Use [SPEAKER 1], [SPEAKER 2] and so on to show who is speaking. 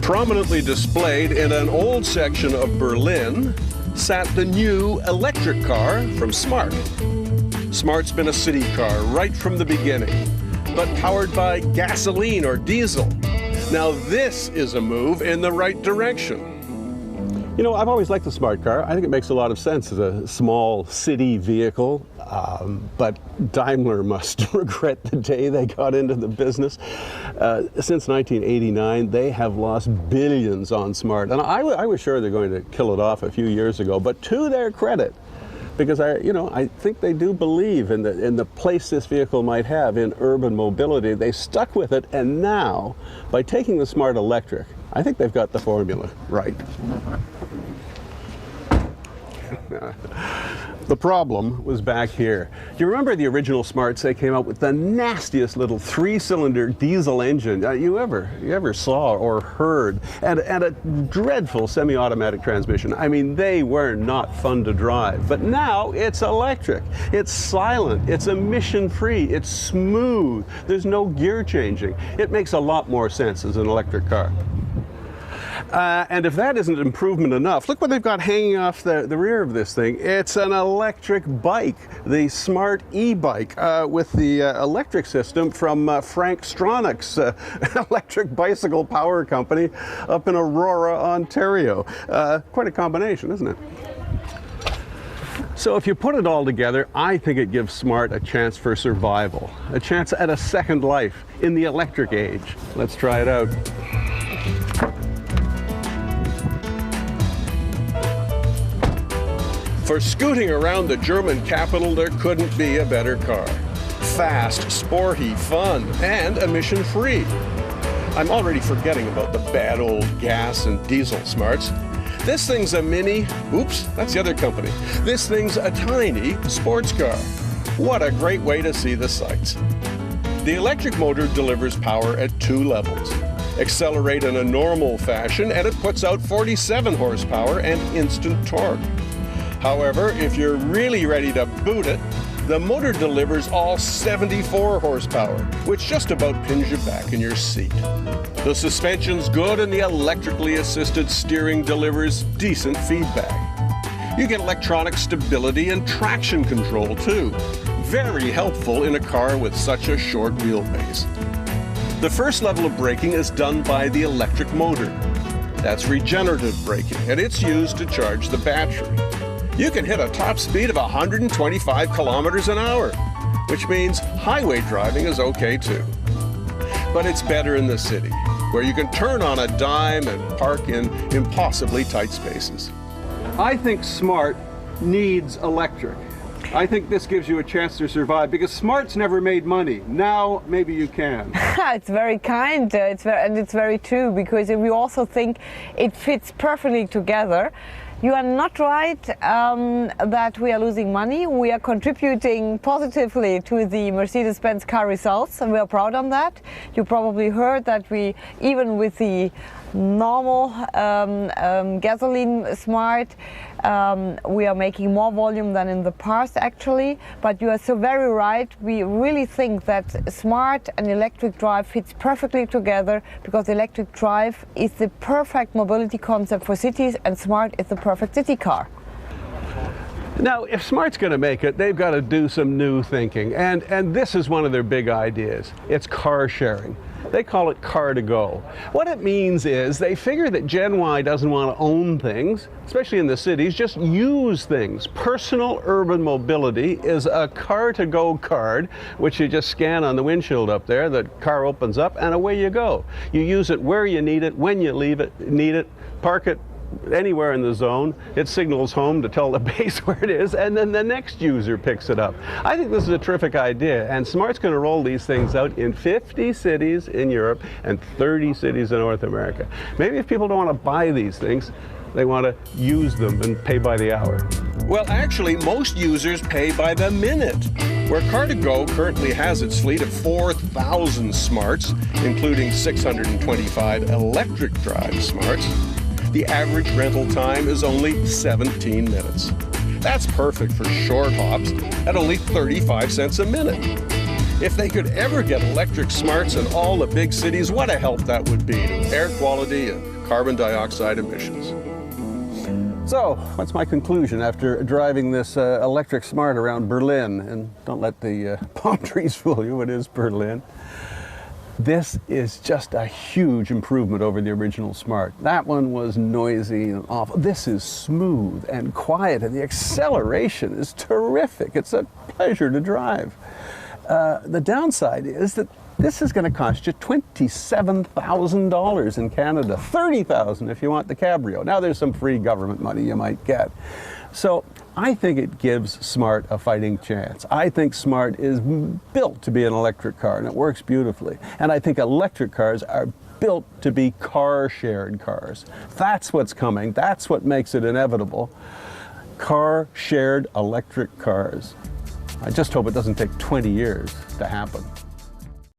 [SPEAKER 1] Prominently displayed in an old section of Berlin sat the new electric car from Smart. Smart's been a city car right from the beginning, but powered by gasoline or diesel. Now this is a move in the right direction.
[SPEAKER 2] You know, I've always liked the Smart car. I think it makes a lot of sense as a small city vehicle, but Daimler must regret the day they got into the business. Since 1989, they have lost billions on Smart, and I was sure they're going to kill it off a few years ago, but to their credit, because I think they do believe in the place this vehicle might have in urban mobility, they stuck with it, and now, by taking the Smart Electric, I think they've got the formula right. The problem was back here. Do you remember the original Smarts? They came out with the nastiest little 3-cylinder diesel engine you ever saw or heard, and a dreadful semi-automatic transmission. I mean, they were not fun to drive. But now it's electric. It's silent. It's emission-free. It's smooth. There's no gear changing. It makes a lot more sense as an electric car. And if that isn't improvement enough, look what they've got hanging off the rear of this thing. It's an electric bike, the Smart e-bike, with the electric system from Frank Stronach's electric bicycle power company up in Aurora, Ontario. Quite a combination, isn't it? So if you put it all together, I think it gives Smart a chance for survival, a chance at a second life in the electric age. Let's try it out.
[SPEAKER 1] For scooting around the German capital, there couldn't be a better car. Fast, sporty, fun, and emission-free. I'm already forgetting about the bad old gas and diesel Smarts. This thing's a mini, oops, that's the other company. This thing's a tiny sports car. What a great way to see the sights. The electric motor delivers power at 2 levels. Accelerate in a normal fashion, and it puts out 47 horsepower and instant torque. However, if you're really ready to boot it, the motor delivers all 74 horsepower, which just about pins you back in your seat. The suspension's good, and the electrically assisted steering delivers decent feedback. You get electronic stability and traction control too. Very helpful in a car with such a short wheelbase. The first level of braking is done by the electric motor. That's regenerative braking, and it's used to charge the battery. You can hit a top speed of 125 kilometers an hour, which means highway driving is okay too. But it's better in the city, where you can turn on a dime and park in impossibly tight spaces.
[SPEAKER 2] I think Smart needs electric. I think this gives you a chance to survive, because Smart's never made money. Now maybe you can.
[SPEAKER 3] It's very kind, and it's very true, because we also think it fits perfectly together. You are not right that we are losing money. We are contributing positively to the Mercedes-Benz car results, and we are proud on that. You probably heard that we, even with the normal gasoline Smart, we are making more volume than in the past actually. But you are so very right. We really think that Smart and electric drive fits perfectly together, because electric drive is the perfect mobility concept for cities, and Smart is the perfect city car.
[SPEAKER 2] Now, if Smart's going to make it, they've got to do some new thinking, and this is one of their big ideas. It's car sharing. They call it Car2Go. What it means is they figure that Gen Y doesn't want to own things, especially in the cities, just use things. Personal urban mobility is a Car2Go card, which you just scan on the windshield up there. The car opens up and away you go. You use it where you need it, when you need it, park it anywhere in the zone. It signals home to tell the base where it is, and then the next user picks it up. I think this is a terrific idea, and Smart's going to roll these things out in 50 cities in Europe and 30 cities in North America. Maybe if people don't want to buy these things, they want to use them and pay by the hour.
[SPEAKER 1] Well, actually, most users pay by the minute. Where Car2Go currently has its fleet of 4,000 Smarts, including 625 electric drive Smarts, the average rental time is only 17 minutes. That's perfect for short hops at only 35 cents a minute. If they could ever get electric Smarts in all the big cities, what a help that would be to air quality and carbon dioxide emissions.
[SPEAKER 2] So, what's my conclusion after driving this electric Smart around Berlin? And don't let the palm trees fool you, it is Berlin. This is just a huge improvement over the original Smart. That one was noisy and awful. This is smooth and quiet, and the acceleration is terrific. It's a pleasure to drive. The downside is that this is going to cost you $27,000 in Canada, $30,000 if you want the Cabrio. Now there's some free government money you might get. So I think it gives Smart a fighting chance. I think Smart is built to be an electric car, and it works beautifully. And I think electric cars are built to be car-shared cars. That's what's coming. That's what makes it inevitable. Car-shared electric cars. I just hope it doesn't take 20 years to happen.